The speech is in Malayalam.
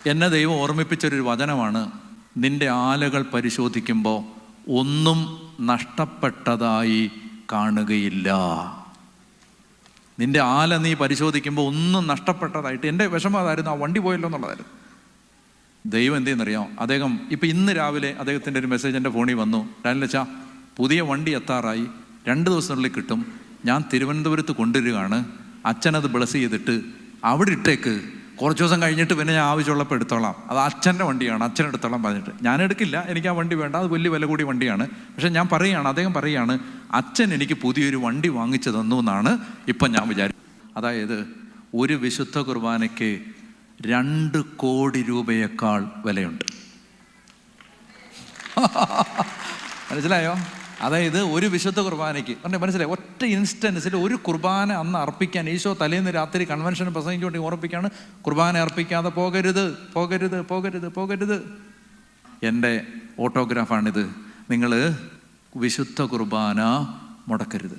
എന്നെ ദൈവം ഓർമ്മിപ്പിച്ചൊരു വചനമാണ്, നിന്റെ ആലകൾ പരിശോധിക്കുമ്പോൾ ഒന്നും നഷ്ടപ്പെട്ടതായി കാണുകയില്ല. നിന്റെ ആല നീ പരിശോധിക്കുമ്പോൾ ഒന്നും നഷ്ടപ്പെട്ടതായിട്ട്. എൻ്റെ വിഷമം അതായിരുന്നു, ആ വണ്ടി പോയല്ലോ എന്നുള്ളതായിരുന്നു. ദൈവം എന്ത് ചെയ്യുന്നറിയാം, അദ്ദേഹം ഇന്ന് രാവിലെ അദ്ദേഹത്തിൻ്റെ ഒരു മെസ്സേജ് എൻ്റെ ഫോണിൽ വന്നു. ഡാനിലച്ചാ, പുതിയ വണ്ടി എത്താറായി, 2 ദിവസത്തിനുള്ളിൽ കിട്ടും, ഞാൻ തിരുവനന്തപുരത്ത് കൊണ്ടുവരികയാണ്, അച്ഛനത് ബ്ലസ് ചെയ്തിട്ട് അവിടെ ഇട്ടേക്ക്, കുറച്ച് ദിവസം കഴിഞ്ഞിട്ട് പിന്നെ ഞാൻ ആവശ്യമുള്ളപ്പോൾ എടുത്തോളാം, അത് അച്ഛൻ്റെ വണ്ടിയാണ്, അച്ഛനെടുത്തോളാം പറഞ്ഞിട്ട്. ഞാൻ എടുക്കില്ല, എനിക്ക് ആ വണ്ടി വേണ്ട, അത് വലിയ വില കൂടിയ വണ്ടിയാണ്. പക്ഷെ ഞാൻ അദ്ദേഹം പറയുകയാണ്, അച്ഛൻ എനിക്ക് പുതിയൊരു വണ്ടി വാങ്ങിച്ചു തന്നു എന്നാണ് ഇപ്പം ഞാൻ വിചാരിക്കുന്നത്. അതായത് ഒരു വിശുദ്ധ കുർബാനയ്ക്ക് 2 കോടി രൂപയേക്കാൾ വിലയുണ്ട്. മനസ്സിലായോ? അതായത് ഒരു വിശുദ്ധ കുർബാനയ്ക്ക് മനസ്സിലായി, ഒറ്റ ഇൻസ്റ്റൻസിൽ ഒരു കുർബാന അന്ന് അർപ്പിക്കാൻ ഈശോ തലേന്ന് രാത്രി കൺവെൻഷന് പ്രസംഗിച്ചുകൊണ്ട് ഓർപ്പിക്കുകയാണ്, കുർബാന അർപ്പിക്കാതെ പോകരുത്, പോകരുത്, പോകരുത്, പോകരുത്. എൻ്റെ ഓട്ടോഗ്രാഫാണിത്, നിങ്ങൾ വിശുദ്ധ കുർബാന മുടക്കരുത്.